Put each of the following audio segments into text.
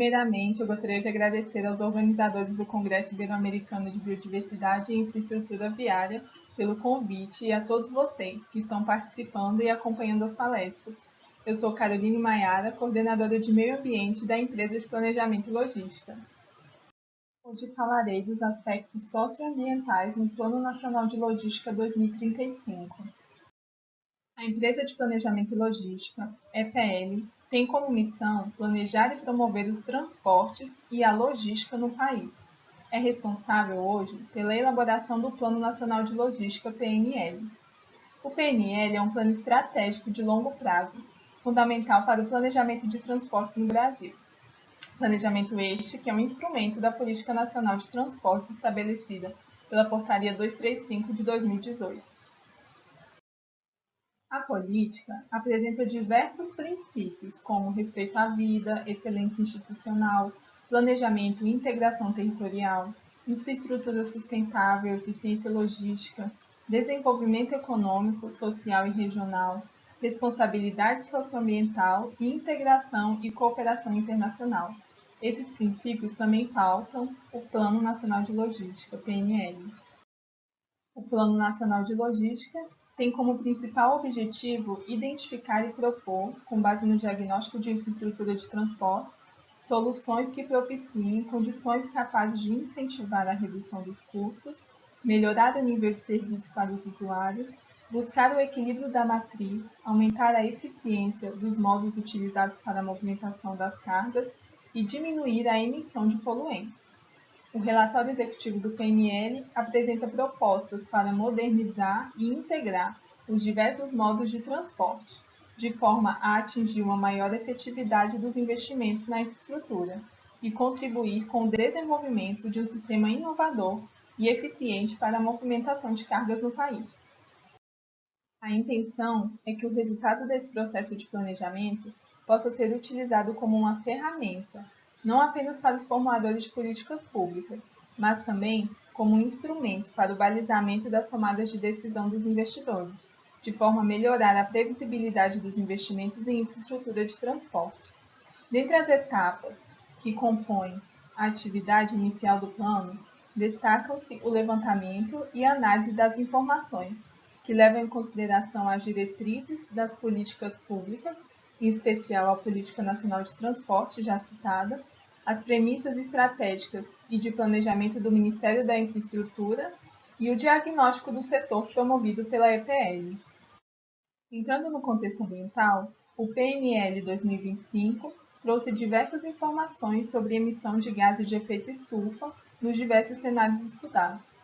Primeiramente, eu gostaria de agradecer aos organizadores do Congresso Ibero-Americano de Biodiversidade e Infraestrutura Viária pelo convite e a todos vocês que estão participando e acompanhando as palestras. Eu sou Caroline Maiara, coordenadora de Meio Ambiente da empresa de Planejamento e Logística. Hoje falarei dos aspectos socioambientais no Plano Nacional de Logística 2035. A empresa de Planejamento e Logística, EPL, tem como missão planejar e promover os transportes e a logística no país. É responsável hoje pela elaboração do Plano Nacional de Logística, PNL. O PNL é um plano estratégico de longo prazo, fundamental para o planejamento de transportes no Brasil. Planejamento este que é um instrumento da Política Nacional de Transportes estabelecida pela Portaria 235 de 2018. A política apresenta diversos princípios, como respeito à vida, excelência institucional, planejamento e integração territorial, infraestrutura sustentável, eficiência logística, desenvolvimento econômico, social e regional, responsabilidade socioambiental e integração e cooperação internacional. Esses princípios também pautam o Plano Nacional de Logística, PNL. O Plano Nacional de Logística tem como principal objetivo identificar e propor, com base no diagnóstico de infraestrutura de transportes, soluções que propiciem condições capazes de incentivar a redução dos custos, melhorar o nível de serviço para os usuários, buscar o equilíbrio da matriz, aumentar a eficiência dos modos utilizados para a movimentação das cargas e diminuir a emissão de poluentes. O relatório executivo do PNL apresenta propostas para modernizar e integrar os diversos modos de transporte, de forma a atingir uma maior efetividade dos investimentos na infraestrutura e contribuir com o desenvolvimento de um sistema inovador e eficiente para a movimentação de cargas no país. A intenção é que o resultado desse processo de planejamento possa ser utilizado como uma ferramenta, não apenas para os formuladores de políticas públicas, mas também como um instrumento para o balizamento das tomadas de decisão dos investidores, de forma a melhorar a previsibilidade dos investimentos em infraestrutura de transporte. Dentre as etapas que compõem a atividade inicial do plano, destacam-se o levantamento e análise das informações, que levam em consideração as diretrizes das políticas públicas, em especial a Política Nacional de Transporte, já citada, as premissas estratégicas e de planejamento do Ministério da Infraestrutura e o diagnóstico do setor promovido pela EPL. Entrando no contexto ambiental, o PNL 2025 trouxe diversas informações sobre emissão de gases de efeito estufa nos diversos cenários estudados.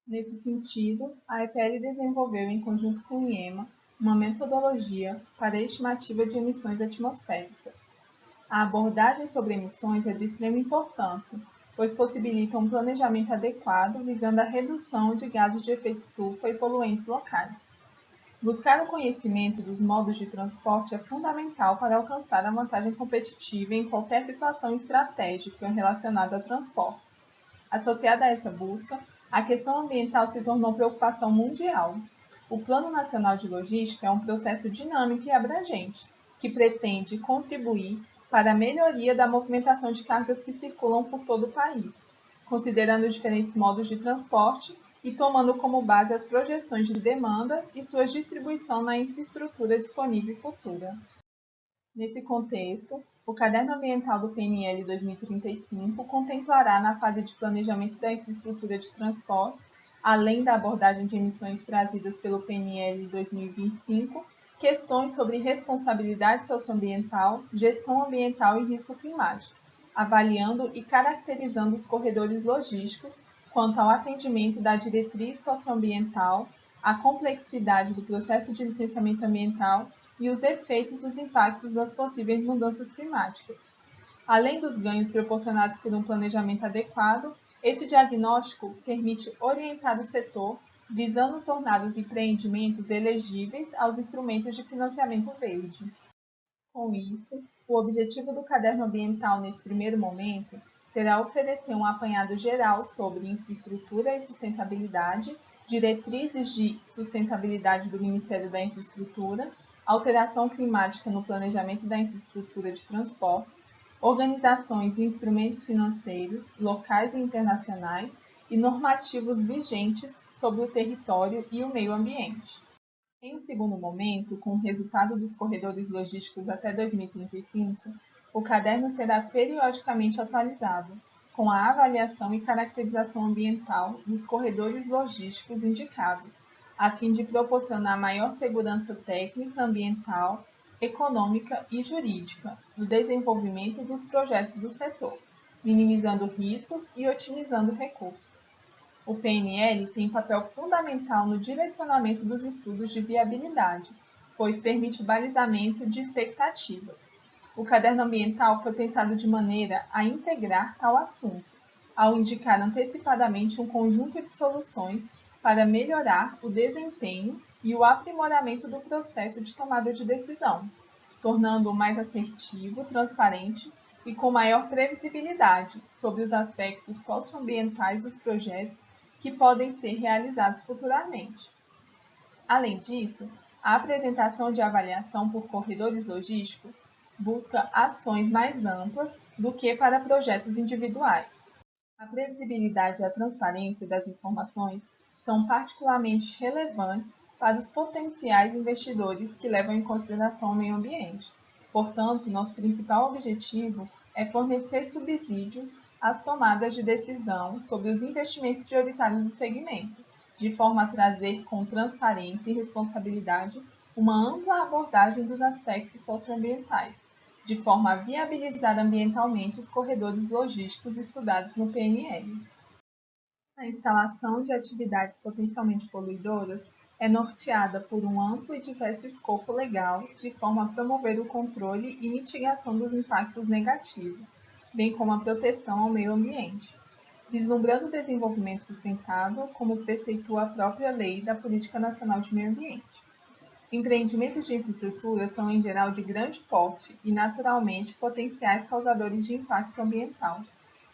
Nesse sentido, a EPL desenvolveu, em conjunto com o IEMA, uma metodologia para a estimativa de emissões atmosféricas. A abordagem sobre emissões é de extrema importância, pois possibilita um planejamento adequado visando a redução de gases de efeito estufa e poluentes locais. Buscar o conhecimento dos modos de transporte é fundamental para alcançar a vantagem competitiva em qualquer situação estratégica relacionada ao transporte. Associada a essa busca, a questão ambiental se tornou preocupação mundial. O Plano Nacional de Logística é um processo dinâmico e abrangente, que pretende contribuir para a melhoria da movimentação de cargas que circulam por todo o país, considerando diferentes modos de transporte e tomando como base as projeções de demanda e sua distribuição na infraestrutura disponível e futura. Nesse contexto, o Caderno Ambiental do PNL 2035 contemplará na fase de planejamento da infraestrutura de transportes, além da abordagem de emissões trazidas pelo PNL 2025, questões sobre responsabilidade socioambiental, gestão ambiental e risco climático, avaliando e caracterizando os corredores logísticos quanto ao atendimento da diretriz socioambiental, a complexidade do processo de licenciamento ambiental e os efeitos dos impactos das possíveis mudanças climáticas. Além dos ganhos proporcionados por um planejamento adequado, esse diagnóstico permite orientar o setor, visando tornar os empreendimentos elegíveis aos instrumentos de financiamento verde. Com isso, o objetivo do Caderno Ambiental nesse primeiro momento será oferecer um apanhado geral sobre infraestrutura e sustentabilidade, diretrizes de sustentabilidade do Ministério da Infraestrutura, alteração climática no planejamento da infraestrutura de transportes, organizações e instrumentos financeiros, locais e internacionais, e normativos vigentes sobre o território e o meio ambiente. Em um segundo momento, com o resultado dos corredores logísticos até 2035, o caderno será periodicamente atualizado, com a avaliação e caracterização ambiental dos corredores logísticos indicados, a fim de proporcionar maior segurança técnica, ambiental, econômica e jurídica no desenvolvimento dos projetos do setor, minimizando riscos e otimizando recursos. O PNL tem papel fundamental no direcionamento dos estudos de viabilidade, pois permite o balizamento de expectativas. O caderno ambiental foi pensado de maneira a integrar tal assunto, ao indicar antecipadamente um conjunto de soluções para melhorar o desempenho e o aprimoramento do processo de tomada de decisão, tornando-o mais assertivo, transparente e com maior previsibilidade sobre os aspectos socioambientais dos projetos que podem ser realizados futuramente. Além disso, a apresentação de avaliação por corredores logísticos busca ações mais amplas do que para projetos individuais. A previsibilidade e a transparência das informações são particularmente relevantes para os potenciais investidores que levam em consideração o meio ambiente. Portanto, nosso principal objetivo é fornecer subsídios às tomadas de decisão sobre os investimentos prioritários do segmento, de forma a trazer com transparência e responsabilidade uma ampla abordagem dos aspectos socioambientais, de forma a viabilizar ambientalmente os corredores logísticos estudados no PNL. A instalação de atividades potencialmente poluidoras é norteada por um amplo e diverso escopo legal, de forma a promover o controle e mitigação dos impactos negativos, bem como a proteção ao meio ambiente, vislumbrando o desenvolvimento sustentável, como preceitua a própria Lei da Política Nacional de Meio Ambiente. Empreendimentos de infraestrutura são, em geral, de grande porte e, naturalmente, potenciais causadores de impacto ambiental.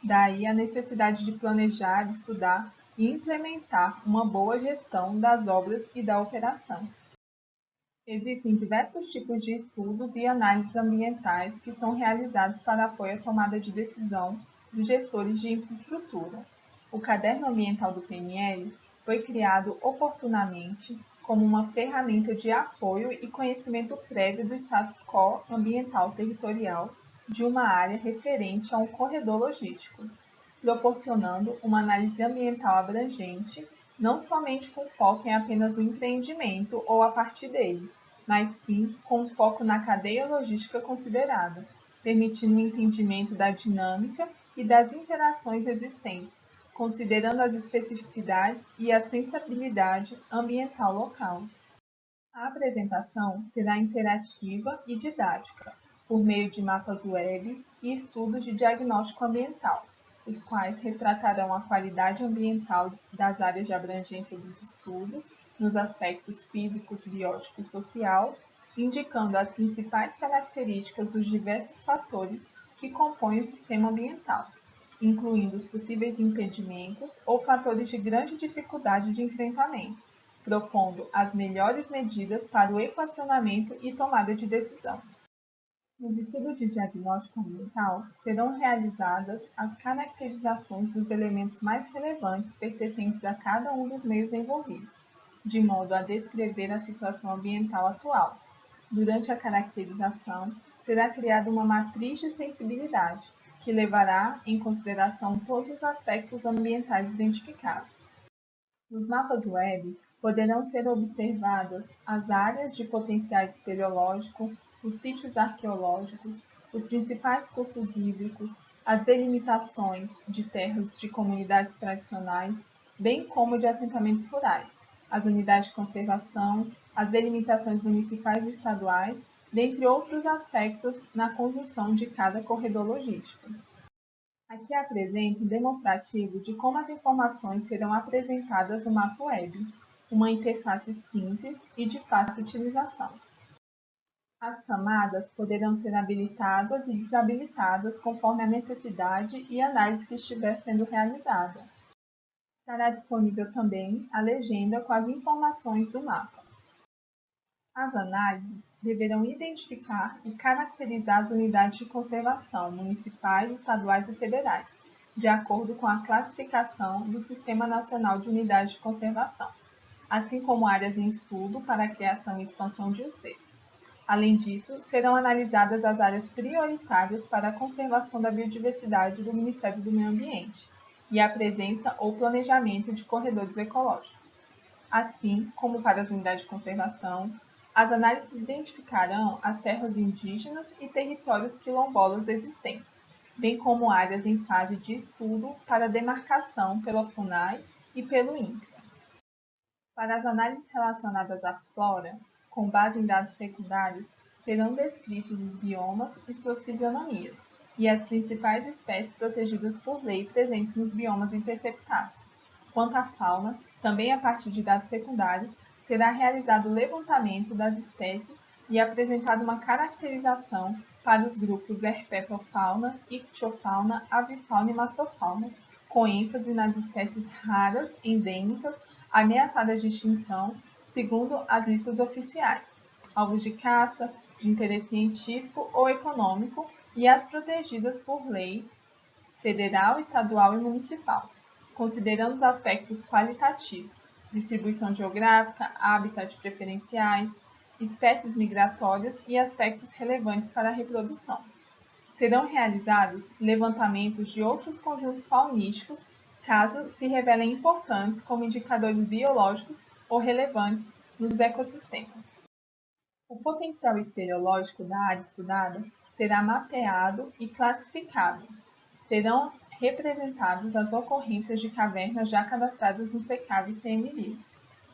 Daí a necessidade de planejar, estudar e implementar uma boa gestão das obras e da operação. Existem diversos tipos de estudos e análises ambientais que são realizados para apoio à tomada de decisão dos gestores de infraestrutura. O Caderno Ambiental do PNL foi criado oportunamente como uma ferramenta de apoio e conhecimento prévio do status quo ambiental territorial de uma área referente a um corredor logístico, proporcionando uma análise ambiental abrangente, não somente com foco em apenas o empreendimento ou a partir dele, mas sim com foco na cadeia logística considerada, permitindo o entendimento da dinâmica e das interações existentes, considerando as especificidades e a sensibilidade ambiental local. A apresentação será interativa e didática, por meio de mapas web e estudos de diagnóstico ambiental, os quais retratarão a qualidade ambiental das áreas de abrangência dos estudos, nos aspectos físicos, biótico e social, indicando as principais características dos diversos fatores que compõem o sistema ambiental, incluindo os possíveis impedimentos ou fatores de grande dificuldade de enfrentamento, propondo as melhores medidas para o equacionamento e tomada de decisão. Nos estudos de diagnóstico ambiental, serão realizadas as caracterizações dos elementos mais relevantes pertencentes a cada um dos meios envolvidos, de modo a descrever a situação ambiental atual. Durante a caracterização, será criada uma matriz de sensibilidade, que levará em consideração todos os aspectos ambientais identificados. Nos mapas web, poderão ser observadas as áreas de potencial espeleológico, os sítios arqueológicos, os principais cursos hídricos, as delimitações de terras de comunidades tradicionais, bem como de assentamentos rurais, as unidades de conservação, as delimitações municipais e estaduais, dentre outros aspectos na condução de cada corredor logístico. Aqui apresento um demonstrativo de como as informações serão apresentadas no mapa web, uma interface simples e de fácil utilização. As camadas poderão ser habilitadas e desabilitadas conforme a necessidade e análise que estiver sendo realizada. Estará disponível também a legenda com as informações do mapa. As análises deverão identificar e caracterizar as unidades de conservação municipais, estaduais e federais, de acordo com a classificação do Sistema Nacional de Unidades de Conservação, assim como áreas em estudo para a criação e expansão de UC. Além disso, serão analisadas as áreas prioritárias para a conservação da biodiversidade do Ministério do Meio Ambiente e a presença ou planejamento de corredores ecológicos. Assim como para as unidades de conservação, as análises identificarão as terras indígenas e territórios quilombolas existentes, bem como áreas em fase de estudo para demarcação pela FUNAI e pelo INCRA. Para as análises relacionadas à flora, com base em dados secundários, serão descritos os biomas e suas fisionomias, e as principais espécies protegidas por lei presentes nos biomas interceptados. Quanto à fauna, também a partir de dados secundários, será realizado o levantamento das espécies e apresentada uma caracterização para os grupos herpetofauna, ictiofauna, avifauna e mastofauna, com ênfase nas espécies raras, endêmicas, ameaçadas de extinção, segundo as listas oficiais, alvos de caça, de interesse científico ou econômico, e as protegidas por lei federal, estadual e municipal, considerando os aspectos qualitativos, distribuição geográfica, habitat preferenciais, espécies migratórias e aspectos relevantes para a reprodução. Serão realizados levantamentos de outros conjuntos faunísticos, caso se revelem importantes como indicadores biológicos ou relevantes nos ecossistemas. O potencial espeleológico da área estudada será mapeado e classificado. Serão representadas as ocorrências de cavernas já cadastradas no SECAV e CNRI.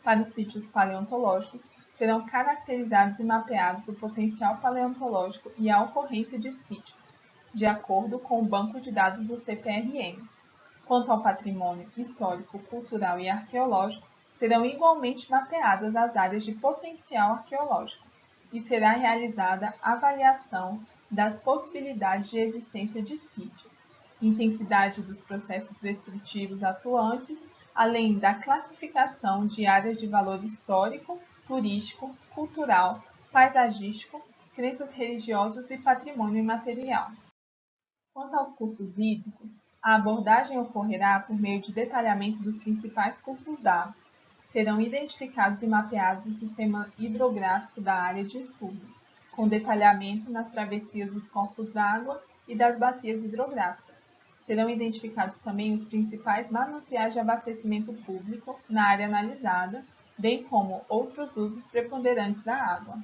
Para os sítios paleontológicos, serão caracterizados e mapeados o potencial paleontológico e a ocorrência de sítios, de acordo com o banco de dados do CPRM. Quanto ao patrimônio histórico, cultural e arqueológico, serão igualmente mapeadas as áreas de potencial arqueológico e será realizada avaliação das possibilidades de existência de sítios, intensidade dos processos destrutivos atuantes, além da classificação de áreas de valor histórico, turístico, cultural, paisagístico, crenças religiosas e patrimônio imaterial. Quanto aos cursos hídricos, a abordagem ocorrerá por meio de detalhamento dos principais cursos d'água. Serão identificados e mapeados o sistema hidrográfico da área de estudo, com detalhamento nas travessias dos corpos d'água e das bacias hidrográficas. Serão identificados também os principais mananciais de abastecimento público na área analisada, bem como outros usos preponderantes da água.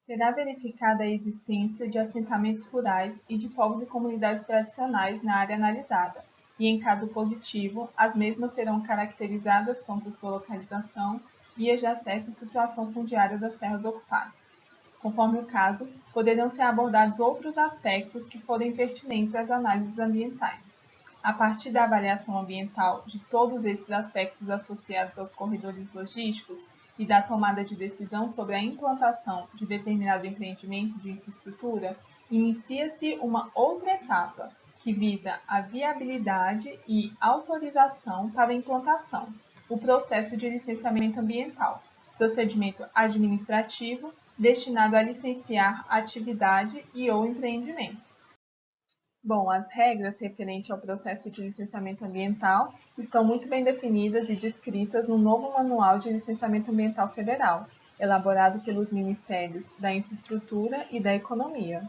Será verificada a existência de assentamentos rurais e de povos e comunidades tradicionais na área analisada, e, em caso positivo, as mesmas serão caracterizadas quanto sua localização, vias de acesso e situação fundiária das terras ocupadas. Conforme o caso, poderão ser abordados outros aspectos que forem pertinentes às análises ambientais. A partir da avaliação ambiental de todos esses aspectos associados aos corredores logísticos e da tomada de decisão sobre a implantação de determinado empreendimento de infraestrutura, inicia-se uma outra etapa, que visa a viabilidade e autorização para a implantação, o processo de licenciamento ambiental, procedimento administrativo destinado a licenciar atividade e ou empreendimentos. Bom, as regras referentes ao processo de licenciamento ambiental estão muito bem definidas e descritas no novo Manual de Licenciamento Ambiental Federal, elaborado pelos Ministérios da Infraestrutura e da Economia.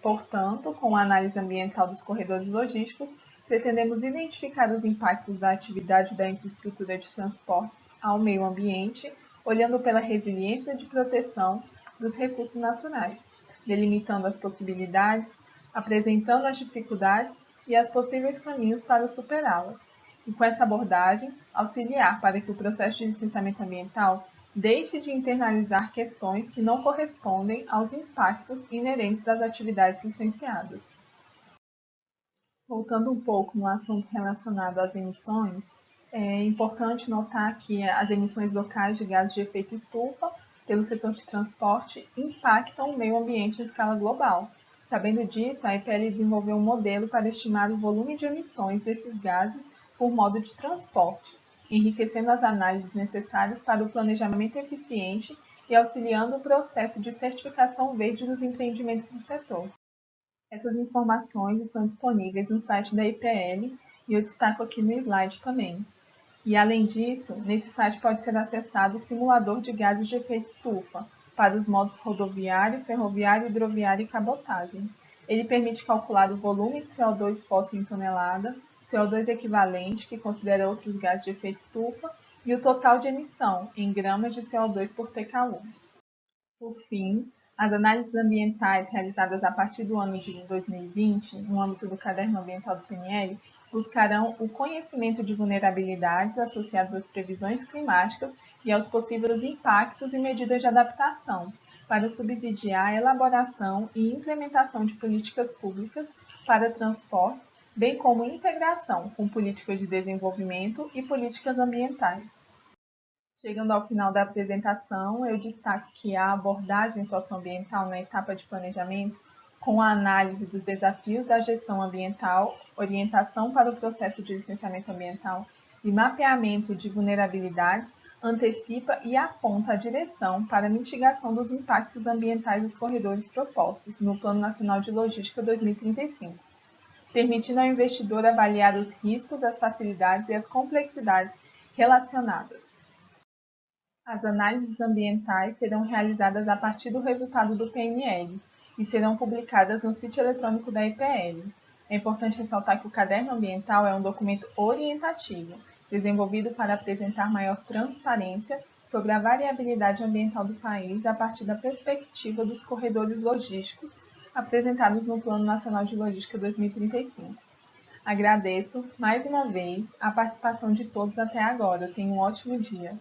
Portanto, com a análise ambiental dos corredores logísticos, pretendemos identificar os impactos da atividade da infraestrutura de transporte ao meio ambiente, olhando pela resiliência de proteção dos recursos naturais, delimitando as possibilidades, apresentando as dificuldades e os possíveis caminhos para superá-las. E com essa abordagem, auxiliar para que o processo de licenciamento ambiental deixe de internalizar questões que não correspondem aos impactos inerentes das atividades licenciadas. Voltando um pouco no assunto relacionado às emissões, é importante notar que as emissões locais de gases de efeito estufa pelo setor de transporte impactam o meio ambiente em escala global. Sabendo disso, a EPL desenvolveu um modelo para estimar o volume de emissões desses gases por modo de transporte, enriquecendo as análises necessárias para o planejamento eficiente e auxiliando o processo de certificação verde dos empreendimentos do setor. Essas informações estão disponíveis no site da IPL e eu destaco aqui no slide também. E, além disso, nesse site pode ser acessado o simulador de gases de efeito estufa para os modos rodoviário, ferroviário, hidroviário e cabotagem. Ele permite calcular o volume de CO2 fóssil em tonelada, CO2 equivalente, que considera outros gases de efeito estufa, e o total de emissão, em gramas de CO2 por TKU. Por fim, as análises ambientais realizadas a partir do ano de 2020, no âmbito do Caderno Ambiental do PNL, buscarão o conhecimento de vulnerabilidades associadas às previsões climáticas e aos possíveis impactos e medidas de adaptação, para subsidiar a elaboração e implementação de políticas públicas para transportes, bem como integração com políticas de desenvolvimento e políticas ambientais. Chegando ao final da apresentação, eu destaco que a abordagem socioambiental na etapa de planejamento, com a análise dos desafios da gestão ambiental, orientação para o processo de licenciamento ambiental e mapeamento de vulnerabilidades, antecipa e aponta a direção para a mitigação dos impactos ambientais dos corredores propostos no Plano Nacional de Logística 2035, permitindo ao investidor avaliar os riscos, as facilidades e as complexidades relacionadas. As análises ambientais serão realizadas a partir do resultado do PNL e serão publicadas no sítio eletrônico da IPL. É importante ressaltar que o Caderno Ambiental é um documento orientativo, desenvolvido para apresentar maior transparência sobre a variabilidade ambiental do país a partir da perspectiva dos corredores logísticos apresentados no Plano Nacional de Logística 2035. Agradeço, mais uma vez, a participação de todos até agora. Tenham um ótimo dia.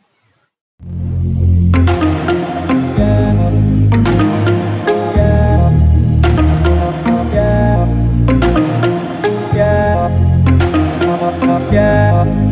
Yeah.